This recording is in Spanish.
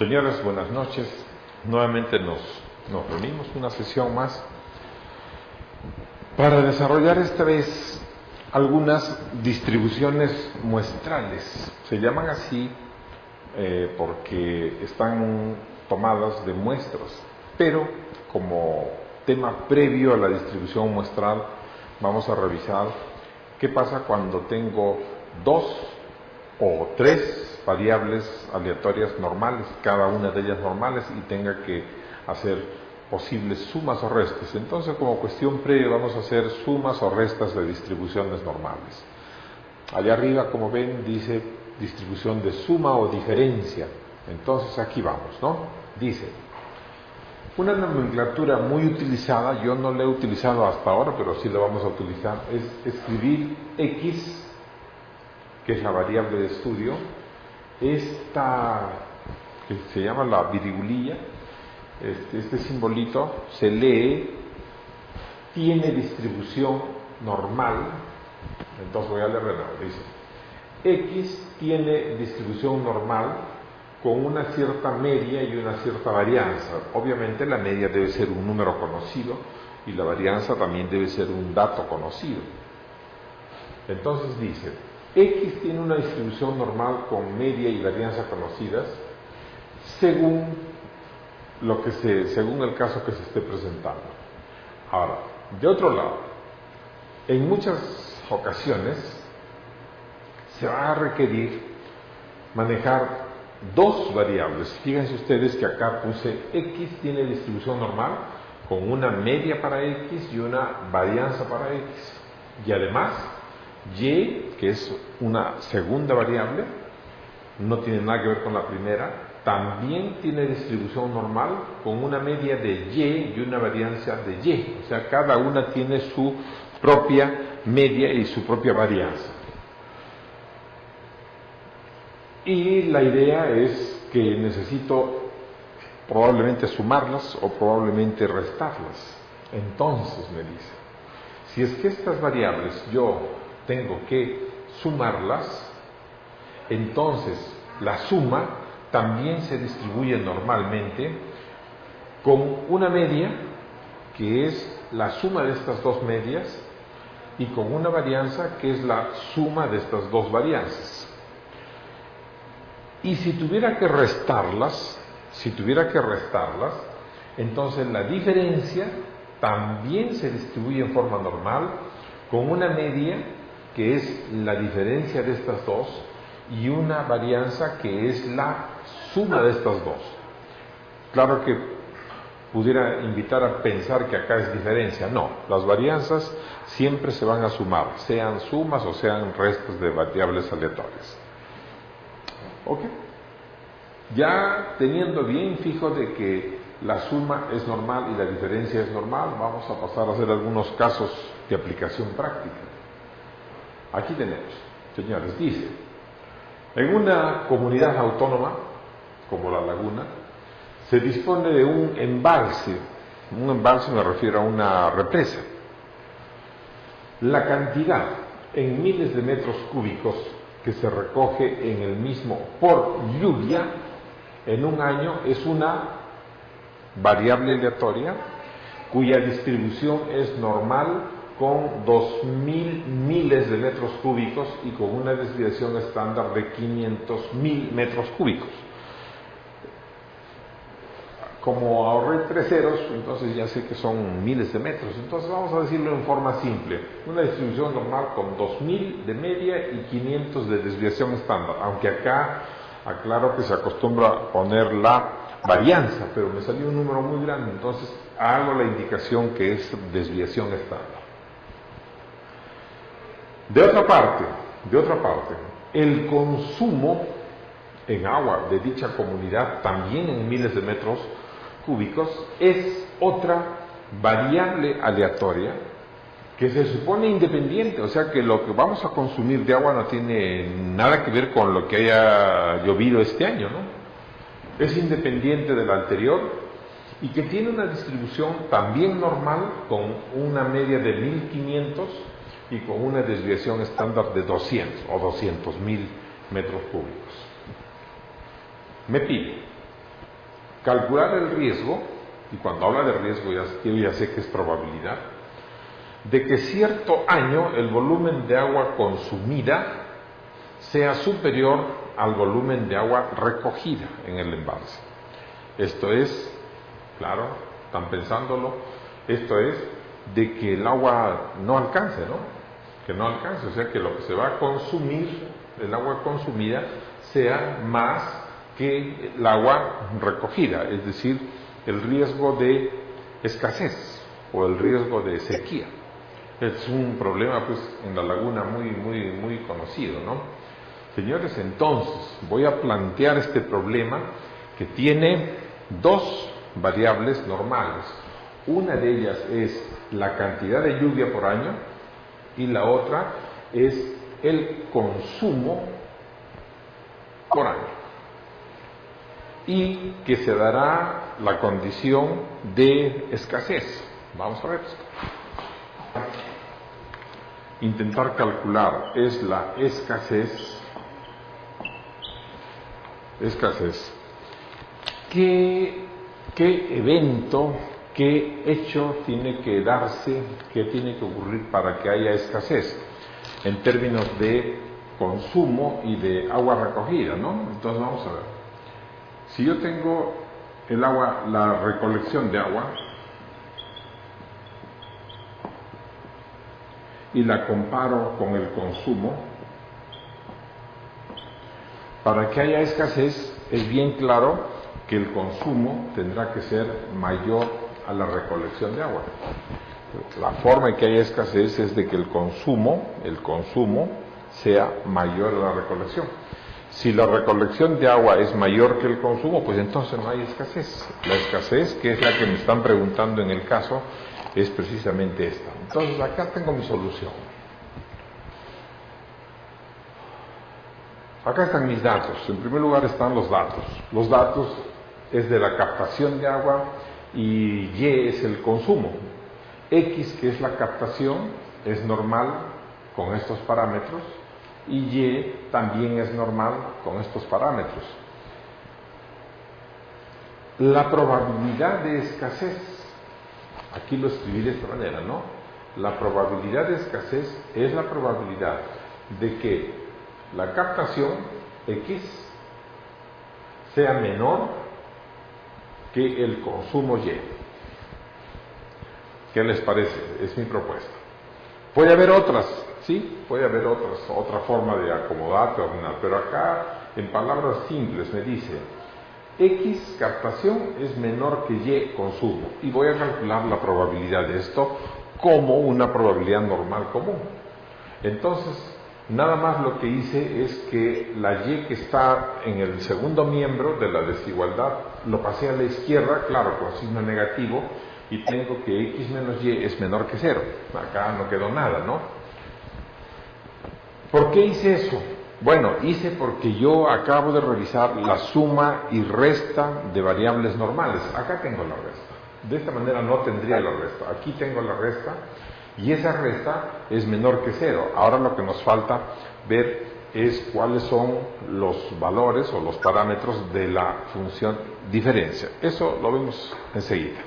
Señores, buenas noches. Nuevamente nos reunimos una sesión más para desarrollar esta vez algunas distribuciones muestrales. Se llaman así porque están tomadas de muestras, pero como tema previo a la distribución muestral vamos a revisar qué pasa cuando tengo dos o tres variables aleatorias normales, cada una de ellas normales, y tenga que hacer posibles sumas o restas. Entonces, como cuestión previa, vamos a hacer sumas o restas de distribuciones normales. Allá arriba, como ven, dice distribución de suma o diferencia. Entonces, aquí vamos, ¿no? Dice, una nomenclatura muy utilizada, yo no la he utilizado hasta ahora, pero sí la vamos a utilizar, es escribir X, que es la variable de estudio, esta que se llama la virgulilla, este simbolito se lee, tiene distribución normal. Entonces voy a leer de nuevo, dice X tiene distribución normal con una cierta media y una cierta varianza. Obviamente la media debe ser un número conocido y la varianza también debe ser un dato conocido. Entonces dice, X tiene una distribución normal con media y varianza conocidas según el caso que se esté presentando. Ahora, de otro lado, en muchas ocasiones se va a requerir manejar dos variables. Fíjense ustedes que acá puse X tiene distribución normal con una media para X y una varianza para X. Y además, Y, que es una segunda variable, no tiene nada que ver con la primera, también tiene distribución normal con una media de Y y una varianza de Y. O sea, cada una tiene su propia media y su propia varianza. Y la idea es que necesito probablemente sumarlas o probablemente restarlas. Entonces me dice, si es que estas variables yo tengo que sumarlas, entonces la suma también se distribuye normalmente con una media, que es la suma de estas dos medias, y con una varianza, que es la suma de estas dos varianzas. Y si tuviera que restarlas, entonces la diferencia también se distribuye en forma normal con una media, que es la diferencia de estas dos, y una varianza, que es la suma de estas dos. Claro que pudiera invitar a pensar que acá es diferencia. No, las varianzas siempre se van a sumar, sean sumas o sean restas de variables aleatorias. ¿Ok? Ya teniendo bien fijo de que la suma es normal y la diferencia es normal, vamos a pasar a hacer algunos casos de aplicación práctica. Aquí tenemos, señores, dice, en una comunidad autónoma, como La Laguna, se dispone de un embalse me refiero a una represa. La cantidad en miles de metros cúbicos que se recoge en el mismo por lluvia en un año es una variable aleatoria cuya distribución es normal con 2.000 miles de metros cúbicos y con una desviación estándar de 500.000 metros cúbicos. Como ahorré 3 ceros, entonces ya sé que son miles de metros. Entonces vamos a decirlo en forma simple. Una distribución normal con 2.000 de media y 500 de desviación estándar. Aunque acá aclaro que se acostumbra a poner la varianza, pero me salió un número muy grande, entonces hago la indicación que es desviación estándar. De otra parte, el consumo en agua de dicha comunidad, también en miles de metros cúbicos, es otra variable aleatoria que se supone independiente, o sea que lo que vamos a consumir de agua no tiene nada que ver con lo que haya llovido este año, ¿no? Es independiente de la anterior y que tiene una distribución también normal con una media de 1.500 y con una desviación estándar de 200 o 200.000 metros cúbicos. Me pide calcular el riesgo, y cuando habla de riesgo yo ya sé que es probabilidad, de que cierto año el volumen de agua consumida sea superior al volumen de agua recogida en el embalse. Esto es, claro, están pensándolo, esto es de que el agua no alcance, ¿no? Que no alcance, o sea que lo que se va a consumir, el agua consumida, sea más que el agua recogida, es decir, el riesgo de escasez o el riesgo de sequía. Es un problema pues en la laguna muy conocido, ¿no? Señores, entonces voy a plantear este problema que tiene dos variables normales. Una de ellas es la cantidad de lluvia por año y la otra es el consumo por año. Y que se dará la condición de escasez. Vamos a ver esto. Intentar calcular es la escasez. ¿Qué evento, qué hecho tiene que darse, qué tiene que ocurrir para que haya escasez en términos de consumo y de agua recogida, ¿no? Entonces vamos a ver. Si yo tengo el agua, la recolección de agua, y la comparo con el consumo, para que haya escasez es bien claro que el consumo tendrá que ser mayor a la recolección de agua. La forma en que haya escasez es de que el consumo sea mayor a la recolección. Si la recolección de agua es mayor que el consumo, pues entonces no hay escasez. La escasez, que es la que me están preguntando en el caso, es precisamente esta. Entonces acá tengo mi solución. Acá están mis datos. En primer lugar están los datos. Los datos es de la captación de agua y Y es el consumo. X, que es la captación, es normal con estos parámetros y Y también es normal con estos parámetros. La probabilidad de escasez, aquí lo escribí de esta manera, ¿no? La probabilidad de escasez es la probabilidad de que la captación X sea menor que el consumo Y. ¿Qué les parece? Es mi propuesta. Puede haber otras, ¿sí? Puede haber otra forma de acomodar, de ordenar, pero acá, en palabras simples, me dice X captación es menor que Y consumo, y voy a calcular la probabilidad de esto como una probabilidad normal común. Entonces, nada más lo que hice es que la Y que está en el segundo miembro de la desigualdad lo pasé a la izquierda, claro, con signo negativo, y tengo que X menos Y es menor que 0. Acá no quedó nada, ¿no? ¿Por qué hice eso? Bueno, hice porque yo acabo de revisar la suma y resta de variables normales. Acá tengo la resta. De esta manera no tendría la resta. Aquí tengo la resta y esa resta es menor que 0. Ahora lo que nos falta ver es cuáles son los valores o los parámetros de la función diferencia. Eso lo vemos enseguida.